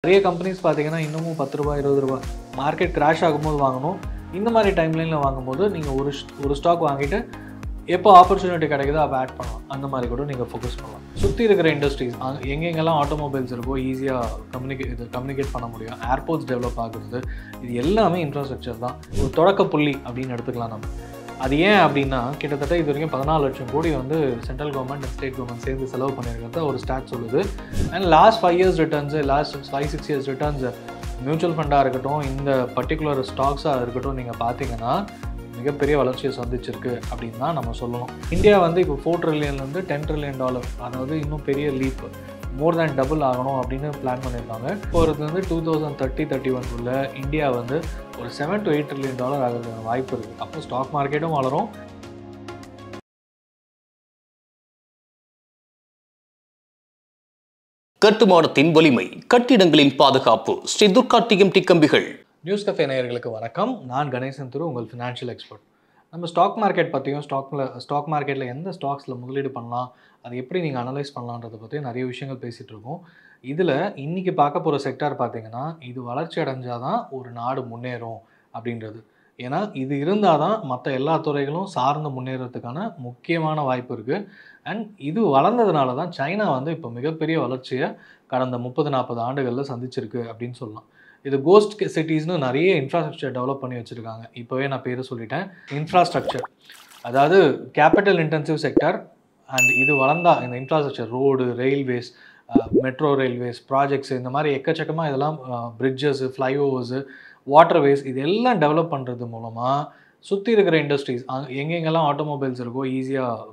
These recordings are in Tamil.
நிறைய கம்பெனிஸ் பார்த்தீங்கன்னா இன்னமும் ₹10 ₹20 மார்க்கெட் கிராஷ் ஆகும்போது வாங்கணும். இந்த மாதிரி டைம்லைனில் வாங்கும்போது நீங்கள் ஒரு ஸ்டாக் வாங்கிட்டு எப்போ ஆப்பர்ச்சுனிட்டி கிடைக்குதோ அப்போ ஆட் பண்ணலாம். அந்த மாதிரி கூட நீங்கள் ஃபோக்கஸ் பண்ணலாம். சுற்றி இருக்கிற இண்டஸ்ட்ரீஸ் எங்கெங்கெல்லாம் ஆட்டோமொபைல்ஸ் இருக்கோ ஈஸியாக கம்யூனிகேட் பண்ண முடியும். ஏர்போர்ட்ஸ் டெவலப் ஆகுறது இது எல்லாமே இன்ஃப்ராஸ்ட்ரக்சர் தான். ஒரு தொடக்க புள்ளி அப்படின்னு எடுத்துக்கலாம் நம்ம. அது ஏன் அப்படின்னா கிட்டத்தட்ட இது வரைக்கும் 14 லட்சம் கோடி வந்து central government and state government சேர்ந்து செலவு பண்ணியிருக்கிறத ஒரு ஸ்டாட் சொல்லுது. And last 5 years returns last 5-6 years returns mutual ஃபண்டாக இருக்கட்டும், இந்த பர்டிகுலர் ஸ்டாக்ஸாக இருக்கட்டும், நீங்கள் பார்த்தீங்கன்னா மிகப்பெரிய வளர்ச்சியை சந்திச்சிருக்கு அப்படின்னு தான் நம்ம சொல்லணும். இந்தியா வந்து இப்போ $4 ட்ரில்லியன்லேருந்து $10 ட்ரில்லியன், அதாவது இன்னும் பெரிய லீப், மோர் தேன் டபுள் ஆகணும் அப்படின்னு பிளான் பண்ணியிருக்காங்க. இப்போ இது வந்து 2030-31 இந்தியா வந்து ஒரு $7 to $8 ட்ரில்லியன் ஆகிறதுக்கான வாய்ப்பு இருக்குது. அப்போ ஸ்டாக் மார்க்கெட்டும் வளரும். கட்டுமானத்தின் வலிமை, கட்டிடங்களின் பாதுகாப்பு, ஸ்ரீ துர்கா டிஎம்டி கம்பிகள். நியூஸ் கஃபே நேயர்களுக்கு வணக்கம். நான் கணேசன் திரு, உங்கள் ஃபினான்ஷியல் எக்ஸ்பர்ட். நம்ம ஸ்டாக் மார்க்கெட் பற்றியும் ஸ்டாக் மார்க்கெட்டில் எந்த ஸ்டாக்ஸில் முதலீடு பண்ணலாம், அது எப்படி நீங்கள் அனலைஸ் பண்ணலான்றதை பற்றி நிறைய விஷயங்கள் பேசிகிட்டு இருக்கோம். இதில் இன்றைக்கி பார்க்க போகிற செக்டார் பார்த்திங்கன்னா, இது வளர்ச்சி அடைஞ்சால் தான் ஒரு நாடு முன்னேறும் அப்படின்றது. ஏன்னா இது இருந்தால் தான் மற்ற எல்லா துறைகளும் சார்ந்து முன்னேறதுக்கான முக்கியமான வாய்ப்பு இருக்குது. அண்ட் இது வளர்ந்ததுனால தான் சைனா வந்து இப்போ மிகப்பெரிய வளர்ச்சியை கடந்த 30-40 ஆண்டுகளில் சந்திச்சிருக்கு அப்படின்னு சொல்லலாம். இது கோஸ்ட் சிட்டிஸ்னு நிறைய இன்ஃப்ராஸ்ட்ரக்சர் டெவலப் பண்ணி வச்சுருக்காங்க. இப்போவே நான் பேர் சொல்லிட்டேன். இன்ஃப்ராஸ்ட்ரக்சர் அதாவது கேபிட்டல் இன்டென்சிவ் செக்டர். அண்ட் இது வளர்ந்தால் இந்த infrastructure, road, railways, metro railways projects, இந்த மாதிரி எக்கச்சக்கமாக இதெல்லாம் பிரிட்ஜஸ், ஃப்ளைஓவர்ஸு, வாட்டர்வேஸ், இது எல்லாம் டெவலப் பண்ணுறது மூலமாக சுற்றி இருக்கிற இண்டஸ்ட்ரீஸ் எங்கெங்கெல்லாம் ஆட்டோமொபைல்ஸ் இருக்கோ ஈஸியாக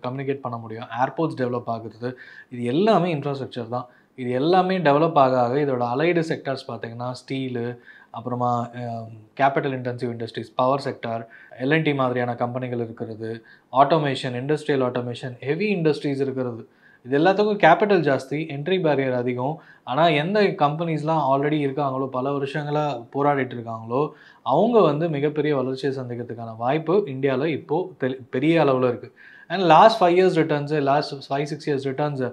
கம்யூனிகேட் பண்ண முடியும். ஏர்போர்ட்ஸ் டெவலப் ஆகுறது இது எல்லாமே இன்ஃப்ராஸ்ட்ரக்சர் தான். இது எல்லாமே டெவலப் ஆக இதோட அலைடு செக்டார்ஸ் பார்த்திங்கன்னா ஸ்டீலு, அப்புறமா capital intensive industries, power sector, LNT மாதிரியான கம்பெனிகள் இருக்கிறது, automation, industrial automation, heavy industries இருக்கிறது. இது எல்லாத்துக்கும் கேபிட்டல் ஜாஸ்தி, என்ட்ரி பேரியர் அதிகம். ஆனால் எந்த கம்பெனிஸ்லாம் ஆல்ரெடி இருக்காங்களோ, பல வருஷங்களாக போராடிட்டு இருக்காங்களோ, அவங்க வந்து மிகப்பெரிய வளர்ச்சியை சந்திக்கிறதுக்கான வாய்ப்பு இந்தியாவில் இப்போது பெரிய அளவில் இருக்குது. And last 5 years returns last 5-6 years returns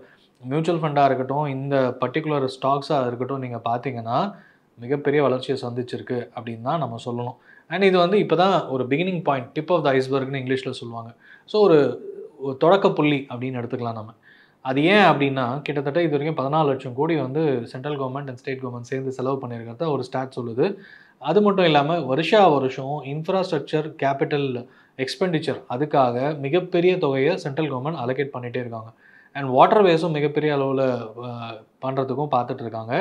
mutual ஃபண்டாக இருக்கட்டும், இந்த பர்டிகுலர் ஸ்டாக்ஸாக இருக்கட்டும், நீங்கள் பார்த்தீங்கன்னா மிகப்பெரிய வளர்ச்சியை சந்திச்சிருக்கு அப்படின்னு தான் நம்ம சொல்லணும். அண்ட் இது வந்து இப்போ தான் ஒரு beginning point, tip of the ஐஸ்பர்க்னு இங்கிலீஷில் சொல்லுவாங்க. ஸோ ஒரு தொடக்க புள்ளி அப்படின்னு எடுத்துக்கலாம் நம்ம. அது ஏன் அப்படின்னா கிட்டத்தட்ட இது வரைக்கும் 14 லட்சம் கோடி வந்து central government and state government சேர்ந்து செலவு பண்ணியிருக்கிறத ஒரு ஸ்டாட் சொல்லுது. அது மட்டும் இல்லாமல் வருஷம் இன்ஃப்ராஸ்ட்ரக்சர் கேபிட்டல் எக்ஸ்பெண்டிச்சர் அதுக்காக மிகப்பெரிய தொகையை சென்ட்ரல் கவர்மெண்ட் அலோகேட் பண்ணிகிட்டே இருக்காங்க. அண்ட் வாட்டர்வேஸும் மிகப்பெரிய அளவில் பண்ணுறதுக்கும் பார்த்துட்ருக்காங்க.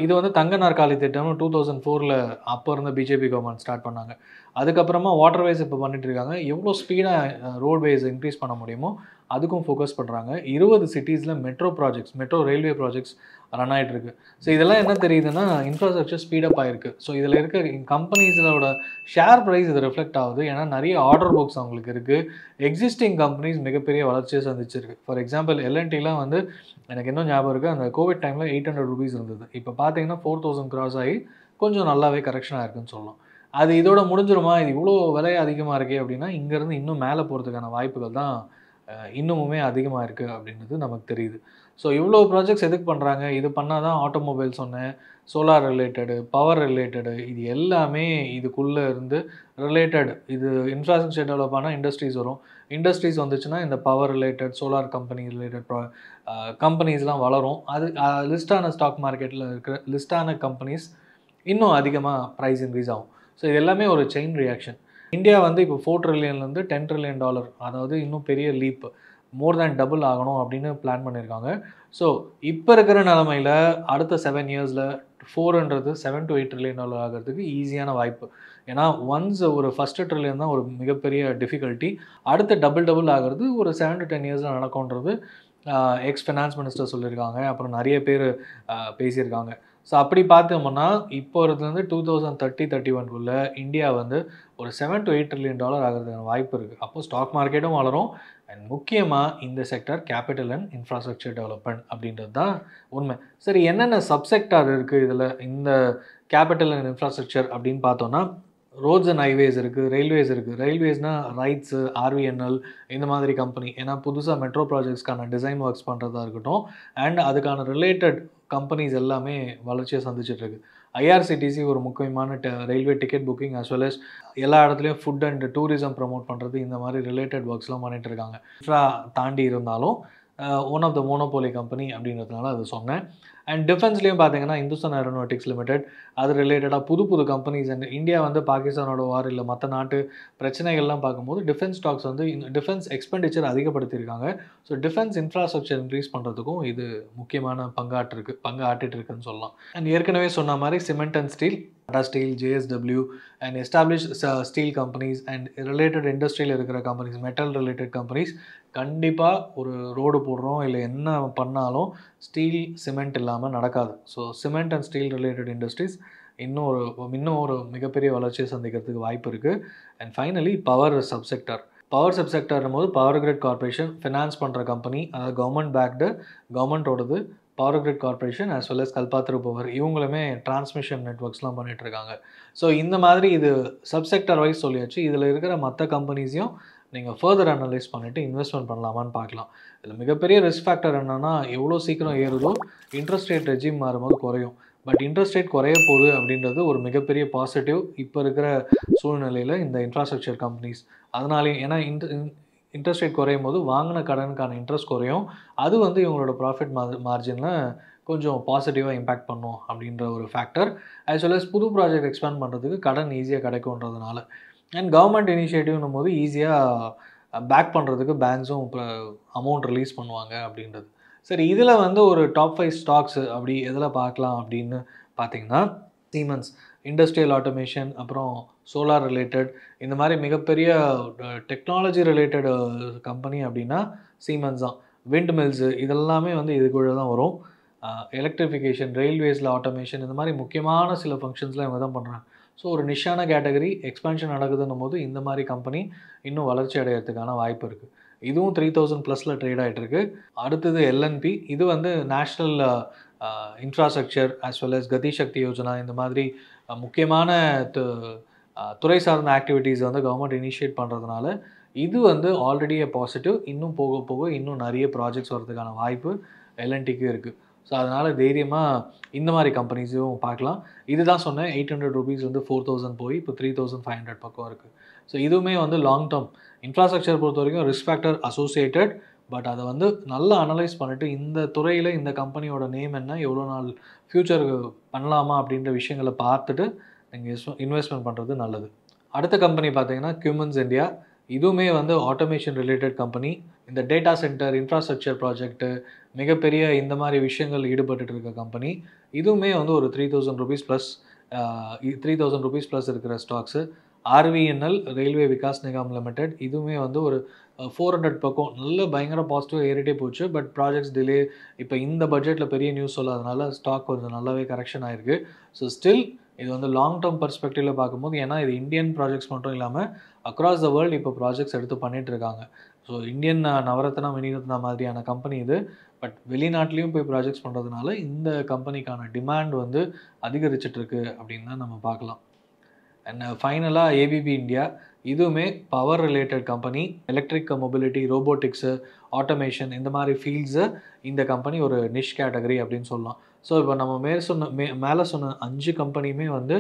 இது வந்து தங்க நாற்காலி திட்டம்னு 2004 அப்போ இருந்த பிஜேபி கவர்மெண்ட் ஸ்டார்ட் பண்ணாங்க. அதுக்கப்புறமா வாட்டர்வேஸ் இப்போ பண்ணிட்டு இருக்காங்க. எவ்வளோ ஸ்பீடாக ரோட்வேஸ் இன்க்ரீஸ் பண்ண முடியுமோ அதுக்கும் ஃபோக்கஸ் பண்ணுறாங்க. 20 சிட்டிஸில் மெட்ரோ ரயில்வே ப்ராஜெக்ட்ஸ் ரன் ஆகிட்டு இருக்கு. ஸோ இதெல்லாம் என்ன தெரியுதுன்னா இன்ஃப்ராஸ்ட்ரக்சர் ஸ்பீடப் ஆகிருக்கு. ஸோ இதில் இருக்க கம்பெனிஸோட ஷேர் ப்ரைஸ் இது ரிஃப்ளெக்ட் ஆகுது. ஏன்னா நிறைய ஆர்டர் புக்ஸ் அவங்களுக்கு இருக்குது. எக்ஸிஸ்டிங் கம்பெனிஸ் மிகப்பெரிய வளர்ச்சியை சந்திச்சிருக்கு. ஃபார் எக்ஸாம்பிள் எல்என்டிலாம் வந்து எனக்கு இன்னும் ஞாபகம் இருக்குது, அந்த கோவிட் டைமில் ₹800 இருந்தது. இப்போ பார்த்தீங்கன்னா 4000 கிராஸ் ஆகி கொஞ்சம் நல்லாவே கரெக்ஷன் ஆகிருக்குன்னு சொல்லலாம். அது இதோட முடிஞ்சிருமா, இது இவ்வளோ விலை அதிகமாக இருக்கே அப்படின்னா இங்கேருந்து இன்னும் மேலே போகிறதுக்கான வாய்ப்புகள் தான் இன்னுமுமே அதிகமாக இருக்குது அப்படின்றது நமக்கு தெரியுது. ஸோ இவ்வளோ ப்ராஜெக்ட்ஸ் எதுக்கு பண்ணுறாங்க, இது பண்ணால் தான் ஆட்டோமொபைல் சொன்னேன், சோலார் ரிலேட்டடு, பவர் ரிலேட்டடு, இது எல்லாமே இதுக்குள்ளே இருந்து ரிலேட்டட். இது இன்ஃப்ராஸ்ட்ரக்சர் டெவலப் ஆனால் இண்டஸ்ட்ரீஸ் வரும். இண்டஸ்ட்ரீஸ் வந்துச்சுன்னா இந்த power related, solar company related கம்பெனிஸ்லாம் வளரும். அது லிஸ்டான ஸ்டாக் மார்க்கெட்டில் இருக்கிற லிஸ்டான கம்பெனிஸ் இன்னும் அதிகமாக ப்ரைஸ் இன்க்ரீஸ் ஆகும். ஸோ இது எல்லாமே ஒரு செயின் ரியாக்ஷன். இந்தியா வந்து இப்போ $4 ட்ரில்லியன்லேருந்து $10 ட்ரில்லியன், அதாவது இன்னும் பெரிய லீப், மோர் தேன் டபுள் ஆகணும் அப்படின்னு பிளான் பண்ணியிருக்காங்க. ஸோ இப்போ இருக்கிற நிலமையில் அடுத்த 7 இயர்ஸில் 4ன்றது $7 to $8 ட்ரில்லியன் ஆகிறதுக்கு ஈஸியான வாய்ப்பு. ஏன்னா ஒன்ஸ் ஒரு ஃபஸ்ட்டு ட்ரில்லியன் தான் ஒரு மிகப்பெரிய டிஃபிகல்ட்டி. அடுத்த டபுள் ஆகிறது ஒரு 7 to 10 இயர்ஸில் நடக்கும்ன்றது எக்ஸ் ஃபினான்ஸ் மினிஸ்டர் சொல்லியிருக்காங்க. அப்புறம் நிறைய பேர் பேசியிருக்காங்க. ஸோ அப்படி பார்த்தோம்னா இப்போ இதுலேருந்து 2030-31 இந்தியா வந்து ஒரு $7 to $8 ட்ரில்லியன் ஆகிறதுக்கான வாய்ப்பு இருக்குது. அப்போது ஸ்டாக் மார்க்கெட்டும் வளரும். அண்ட் முக்கியமாக இந்த sector capital and infrastructure development அப்படின்றது தான் உண்மை. சரி, என்னென்ன சப்செக்டார் இருக்குது இதில் இந்த கேபிட்டல் அண்ட் இன்ஃப்ராஸ்ட்ரக்சர் அப்படின்னு பார்த்தோன்னா ரோட்ஸ் அண்ட் ஹைவேஸ் இருக்குது, ரயில்வேஸ் இருக்குது. ரயில்வேஸ்னால் ரைட்ஸு, ஆர்விஎன்எல் இந்த மாதிரி கம்பெனி. ஏன்னா புதுசாக மெட்ரோ ப்ராஜெக்ட்ஸ்க்கான டிசைன் ஒர்க்ஸ் பண்ணுறதா இருக்கட்டும், அண்ட் அதுக்கான ரிலேட்டட் கம்பெனிஸ் எல்லாமே வளர்ச்சியை சந்திச்சிட்ருக்கு. ஐஆர்சிடிசி ஒரு முக்கியமான railway ticket booking as well as எல்லா இடத்துலையும் ஃபுட் அண்ட் டூரிசம் ப்ரமோட் பண்ணுறது, இந்த மாதிரி ரிலேட்டட் ஒர்க்ஸ்லாம் பண்ணிட்டு இருக்காங்க. இன்ஃப்ரா தாண்டி இருந்தாலும் one of the monopoly company அப்படின்றதுனால அது சொன்னேன். அண்ட் டிஃபென்ஸ்லேயும் பார்த்தீங்கன்னா இந்துஸ்தான் ஏரோநாட்டிக்ஸ் லிமிடெட், அது ரிலேட்டடாக புது கம்பெனிஸ். அண்ட் இந்தியா வந்து பாகிஸ்தானோட வார் இல்லை மற்ற நாட்டு பிரச்சனைகள்லாம் பார்க்கும்போது டிஃபென்ஸ் ஸ்டாக்ஸ் வந்து டிஃபென்ஸ் எக்ஸ்பெண்டிச்சர் அதிகப்படுத்தியிருக்காங்க. ஸோ டிஃபென்ஸ் இன்ஃப்ராஸ்ட்ரக்சர் இன்க்ரீஸ் பண்ணுறதுக்கும் இது முக்கியமான பங்கு ஆட்டிட்டு இருக்குன்னு சொல்லலாம். அண்ட் ஏற்கனவே சொன்ன மாதிரி cement and Steeles, Tata steel, JSW and establish steel companies and related இண்டஸ்ட்ரியில் இருக்கிற கம்பெனிஸ், மெட்டல் ரிலேட்டட் கம்பெனிஸ் கண்டிப்பாக ஒரு ரோடு போடுறோம் இல்லை என்ன பண்ணாலும் ஸ்டீல் சிமெண்ட் இல்லாமல் நடக்காது. So cement and Steeles related industries இன்னும் ஒரு மிகப்பெரிய வளர்ச்சியை சந்திக்கிறதுக்கு வாய்ப்பு இருக்குது. அண்ட் ஃபைனலி பவர் சப்செக்டர்னும் போது பவர் கிரிட் கார்பரேஷன் ஃபினான்ஸ் பண்ணுற கம்பெனி, அதாவது கவர்மெண்ட்டோடது power grid corporation as well as Kalpataru power, இவங்களுமே டிரான்ஸ்மிஷன் நெட்ஒர்க்ஸ்லாம் பண்ணிகிட்டு இருக்காங்க. ஸோ இந்த மாதிரி இது சப்செக்டர் வைஸ் சொல்லியாச்சு. இதில் இருக்கிற மற்ற கம்பெனிஸையும் நீங்கள் ஃபர்தர் அனலைஸ் பண்ணிவிட்டு இன்வெஸ்ட்மெண்ட் பண்ணலாமான்னு பார்க்கலாம். இதில் மிகப்பெரிய ரிஸ்க் ஃபேக்டர் என்னென்னா, எவ்வளோ சீக்கிரம் ஏறுதோ இன்ட்ரெஸ்ட் ரேட் ரெஜிம் மாறும்போது குறையும். பட் இன்ட்ரெஸ்ட் ரேட் குறைய போகுது அப்படின்றது ஒரு மிகப்பெரிய பாசிட்டிவ் இப்போ இருக்கிற சூழ்நிலையில் இந்த இன்ஃப்ராஸ்ட்ரக்சர் கம்பெனிஸ். அதனாலே ஏன்னா இன்ட்ரெஸ்ட் ரேட் குறையும் போது வாங்கின கடனுக்கான இன்ட்ரெஸ்ட் குறையும். அது வந்து இவங்களோட ப்ராஃபிட் மார்ஜினில் கொஞ்சம் பாசிட்டிவாக இம்பேக்ட் பண்ணும் அப்படின்ற ஒரு ஃபேக்டர். as well as புது ப்ராஜெக்ட் எக்ஸ்பேண்ட் பண்ணுறதுக்கு கடன் ஈஸியாக கிடைக்கும்ன்றதுனால. அண்ட் கவர்மெண்ட் இனிஷியேட்டிவ்னும் போது ஈஸியாக பேக் பண்ணுறதுக்கு பேங்க்ஸும் இப்போ அமௌண்ட் ரிலீஸ் பண்ணுவாங்க அப்படின்றது. சரி, இதில் வந்து ஒரு டாப் 5 ஸ்டாக்ஸ் அப்படி எதில் பார்க்கலாம் அப்படின்னு பார்த்தீங்கன்னா, சீமென்ஸ், இண்டஸ்ட்ரியல் ஆட்டோமேஷன், அப்புறம் சோலார் ரிலேட்டட், இந்த மாதிரி மிகப்பெரிய டெக்னாலஜி ரிலேட்டட் கம்பெனி அப்படின்னா சீமென்ஸ் தான். விண்ட் மில்ஸு இதெல்லாமே வந்து இதுக்குள்ளே தான் வரும். எலக்ட்ரிஃபிகேஷன், ரயில்வேஸில் ஆட்டோமேஷன், இந்த மாதிரி முக்கியமான சில ஃபங்க்ஷன்ஸ்லாம் இவங்க தான் பண்ணுறாங்க. ஸோ ஒரு நிஷான கேட்டகரி எக்ஸ்பேன்ஷன் நடக்குதுன்னும் போது இந்த மாதிரி கம்பெனி இன்னும் வளர்ச்சி அடைகிறதுக்கான வாய்ப்பு இருக்குது. இதுவும் 3000+ ட்ரேட் ஆகிட்டுருக்கு. அடுத்தது எல்என்பி, இது வந்து national infrastructure as well as கதி சக்தி யோஜனா, இந்த மாதிரி முக்கியமான துறை சார்ந்த ஆக்டிவிட்டீஸ் வந்து கவர்மெண்ட் இனிஷியேட் பண்ணுறதுனால இது வந்து ஆல்ரெடி பாசிட்டிவ். இன்னும் போக போக இன்னும் நிறைய ப்ராஜெக்ட்ஸ் வரதுக்கான வாய்ப்பு எல்என்டிக்கு இருக்குது. ஸோ அதனால் தைரியமாக இந்த மாதிரி கம்பெனிஸும் பார்க்கலாம். இதுதான் சொன்னேன், 800 ரூபீஸ் வந்து 4000 போய் இப்போ 3500 பக்கம் இருக்குது. ஸோ இதுவுமே வந்து லாங் டேர்ம் இன்ஃப்ராஸ்ட்ரக்சர் பொறுத்த வரைக்கும் ரிஸ்க் ஃபேக்டர் அசோசியேட்டட். பட் அதை வந்து நல்லா அனலைஸ் பண்ணிவிட்டு இந்த துறையில் இந்த கம்பெனியோட நேம் என்ன, எவ்வளோ நாள் ஃப்யூச்சருக்கு பண்ணலாமா அப்படின்ற விஷயங்களை பார்த்துட்டு நீங்கள் இன்வெஸ்ட்மெண்ட் பண்ணுறது நல்லது. அடுத்த கம்பெனி பார்த்தீங்கன்னா Cummins India. இதுவுமே வந்து ஆட்டோமேஷன் ரிலேட்டட் கம்பெனி. இந்த டேட்டா சென்டர், இன்ஃப்ராஸ்ட்ரக்சர் ப்ராஜெக்ட்டு, மிகப்பெரிய இந்த மாதிரி விஷயங்கள் ஈடுபட்டு இருக்க கம்பெனி. இதுவுமே வந்து ஒரு 3000 ரூபீஸ் ப்ளஸ் இருக்கிற stocks. RVNL, railway Vikas Nigam limited, இதுவுமே வந்து ஒரு 400 பக்கம் நல்ல பயங்கர பாசிட்டிவாக ஏறிட்டே போச்சு. பட் ப்ராஜெக்ட்ஸ் டிலே, இப்போ இந்த பட்ஜெட்டில் பெரிய நியூஸ் சொல்லாதனால ஸ்டாக் கொஞ்சம் நல்லாவே கரெக்ஷன் ஆகிருக்கு. ஸோ ஸ்டில் இது வந்து லாங் டேர்ம் பர்ஸ்பெக்டிவில் பார்க்கும்போது, ஏன்னா இது இந்தியன் ப்ராஜெக்ட்ஸ் மட்டும் இல்லாமல் அக்ராஸ் த வேர்ல்டு இப்போ ப்ராஜெக்ட்ஸ் எடுத்து பண்ணிகிட்டு இருக்காங்க. ஸோ இந்தியன் நவரத்னா, மினிரத்னா மாதிரியான கம்பெனி இது. பட் வெளிநாட்டிலையும் போய் ப்ராஜெக்ட்ஸ் பண்ணுறதுனால இந்த கம்பெனிக்கான டிமாண்ட் வந்து அதிகரிச்சிட்ருக்கு அப்படின்னு தான் நம்ம பார்க்கலாம். அண்ட் ஃபைனலாக ஏபிபி இந்தியா, இதுவுமே power related company. Electric mobility, robotics, automation, இந்த மாதிரி ஃபீல்ட்ஸை இந்த கம்பெனி ஒரு நிஷ் கேட்டகரி அப்படின்னு சொல்லலாம். ஸோ இப்போ நம்ம மேலே சொன்ன 5 கம்பெனியுமே வந்து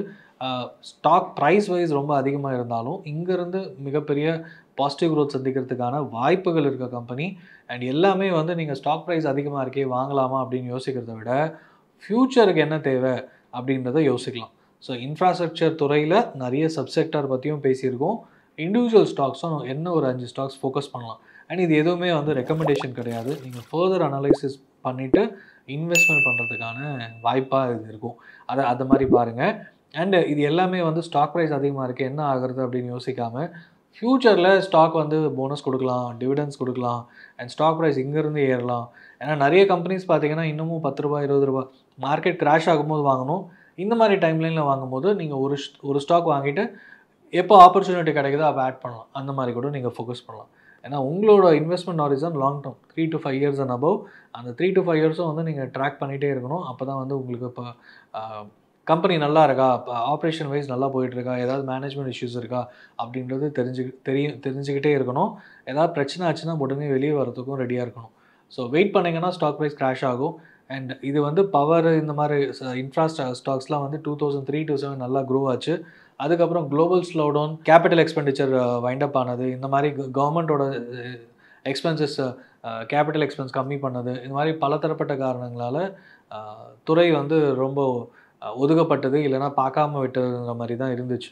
ஸ்டாக் ப்ரைஸ் வைஸ் ரொம்ப அதிகமாக இருந்தாலும் இங்கேருந்து மிகப்பெரிய பாசிட்டிவ் க்ரோத் சந்திக்கிறதுக்கான வாய்ப்புகள் இருக்க கம்பெனி. அண்ட் எல்லாமே வந்து நீங்கள் ஸ்டாக் ப்ரைஸ் அதிகமாக இருக்கே வாங்கலாமா அப்படின்னு யோசிக்கிறத விட ஃப்யூச்சருக்கு என்ன தேவை அப்படின்றத யோசிக்கலாம். ஸோ இன்ஃப்ராஸ்ட்ரக்சர் துறையில் நிறைய சப்செக்டர் பற்றியும் பேசியிருக்கோம். இண்டிவிஜுவல் ஸ்டாக்ஸும் என்ன ஒரு 5 ஸ்டாக்ஸ் ஃபோக்கஸ் பண்ணலாம். அண்ட் இது எதுவுமே வந்து ரெக்கமெண்டேஷன் கிடையாது. நீங்கள் ஃபர்தர் அனலைசிஸ் பண்ணிவிட்டு இன்வெஸ்ட்மெண்ட் பண்ணுறதுக்கான வாய்ப்பாக இது இருக்கும். அதை மாதிரி பாருங்கள். அண்டு இது எல்லாமே வந்து ஸ்டாக் ப்ரைஸ் அதிகமாக இருக்குது என்ன ஆகுறது அப்படின்னு யோசிக்காமல், ஃப்யூச்சரில் ஸ்டாக் வந்து போனஸ் கொடுக்கலாம், டிவிடெண்ட்ஸ் கொடுக்கலாம், அண்ட் ஸ்டாக் ப்ரைஸ் இங்கேருந்து ஏறலாம். ஏன்னா நிறைய கம்பெனிஸ் பார்த்தீங்கன்னா இன்னமும் 10 ரூபா 20 ரூபா மார்க்கெட் கிராஷ் ஆகும்போது வாங்கணும். இந்த மாதிரி டைம்லைனில் வாங்கும்போது நீங்கள் ஒரு ஸ்டாக் வாங்கிட்டு எப்போ ஆப்பர்ச்சுனிட்டி கிடைக்குதோ அப்போ ஆட் பண்ணலாம். அந்த மாதிரி கூட நீங்கள் ஃபோக்கஸ் பண்ணலாம். ஏன்னா உங்களோட investment Harrison long term 3 to 5 years and above. அந்த 3 to 5 years வந்து நீங்கள் ட்ராக் பண்ணிகிட்டே இருக்கணும். அப்போ தான் வந்து உங்களுக்கு இப்போ கம்பெனி நல்லா இருக்கா, இப்போ ஆப்ரேஷன் வைஸ் நல்லா போயிட்டுருக்கா, ஏதாவது மேனேஜ்மெண்ட் இஷ்யூஸ் இருக்கா அப்படின்றது தெரிஞ்சுக்கிட்டே இருக்கணும். ஏதாவது பிரச்சனை ஆச்சுன்னா உடனே வெளியே வரதுக்கும் ரெடியாக இருக்கணும். ஸோ வெயிட் பண்ணிங்கன்னா ஸ்டாக் ப்ரைஸ் கிராஷ் ஆகும். அண்ட் இது வந்து பவர் இந்த மாதிரி ஸ்டாக்ஸ்லாம் வந்து 2003-07 நல்லா க்ரோ ஆச்சு. அதுக்கப்புறம் global slowdown, capital expenditure wind up ஆனது, இந்த மாதிரி கவர்மெண்ட்டோட எக்ஸ்பென்சஸ் கேபிட்டல் எக்ஸ்பென்ஸ் கம்மி பண்ணது, இந்த மாதிரி பலதரப்பட்ட காரணங்களால் துறை வந்து ரொம்ப ஒதுக்கப்பட்டது, இல்லைனா பார்க்காம விட்டதுங்கிற மாதிரி தான் இருந்துச்சு.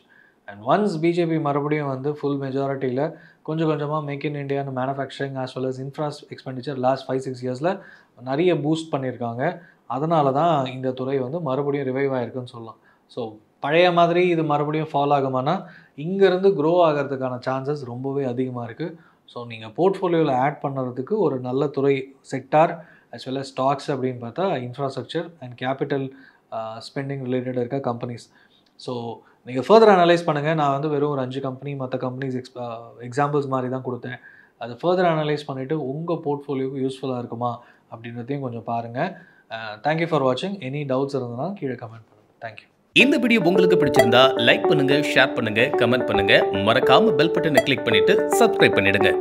அண்ட் ஒன்ஸ் பிஜேபி மறுபடியும் வந்து ஃபுல் மெஜாரிட்டியில் கொஞ்சம் கொஞ்சமாக make in India and manufacturing as well as expenditure last 5-6 இயர்ஸில் நிறைய பூஸ்ட் பண்ணியிருக்காங்க. அதனால தான் இந்த துறை வந்து மறுபடியும் ரிவைவ் ஆகிருக்குன்னு சொல்லலாம். ஸோ பழைய மாதிரி இது மறுபடியும் ஃபாலோ ஆகுமானா இங்கேருந்து க்ரோ ஆகிறதுக்கான சான்சஸ் ரொம்பவே அதிகமாக இருக்குது. ஸோ நீங்கள் போர்ட்ஃபோலியோவில் ஆட் பண்ணுறதுக்கு ஒரு நல்ல துறை sector as well as stocks அப்படின்னு பார்த்தா infrastructure and capital spending related இருக்க கம்பெனிஸ். ஸோ நீங்கள் ஃபர்தர் அனலைஸ் பண்ணுங்கள். நான் வந்து வெறும் ஒரு 5 கம்பெனி மற்ற கம்பெனிஸ் எக்ஸாம்பிள்ஸ் மாதிரி தான் கொடுத்தேன். அதை ஃபர்தர் அனலைஸ் பண்ணிவிட்டு உங்கள் போர்ட்ஃபோலியோவுக்கு யூஸ்ஃபுல்லாக இருக்குமா அப்படின்றதையும் கொஞ்சம் பாருங்கள். தேங்க்யூ ஃபார் வாட்சிங். எனி டவுட்ஸ் இருந்ததுன்னா கீழே கமெண்ட் பண்ணுங்கள். தேங்க்யூ. இந்த வீடியோ உங்களுக்கு பிடிச்சிருந்தா லைக் பண்ணுங்க, ஷேர் பண்ணுங்க, கமெண்ட் பண்ணுங்க. மறக்காம பெல் பட்டனை கிளிக் பண்ணிட்டு சப்ஸ்கிரைப் பண்ணிடுங்க.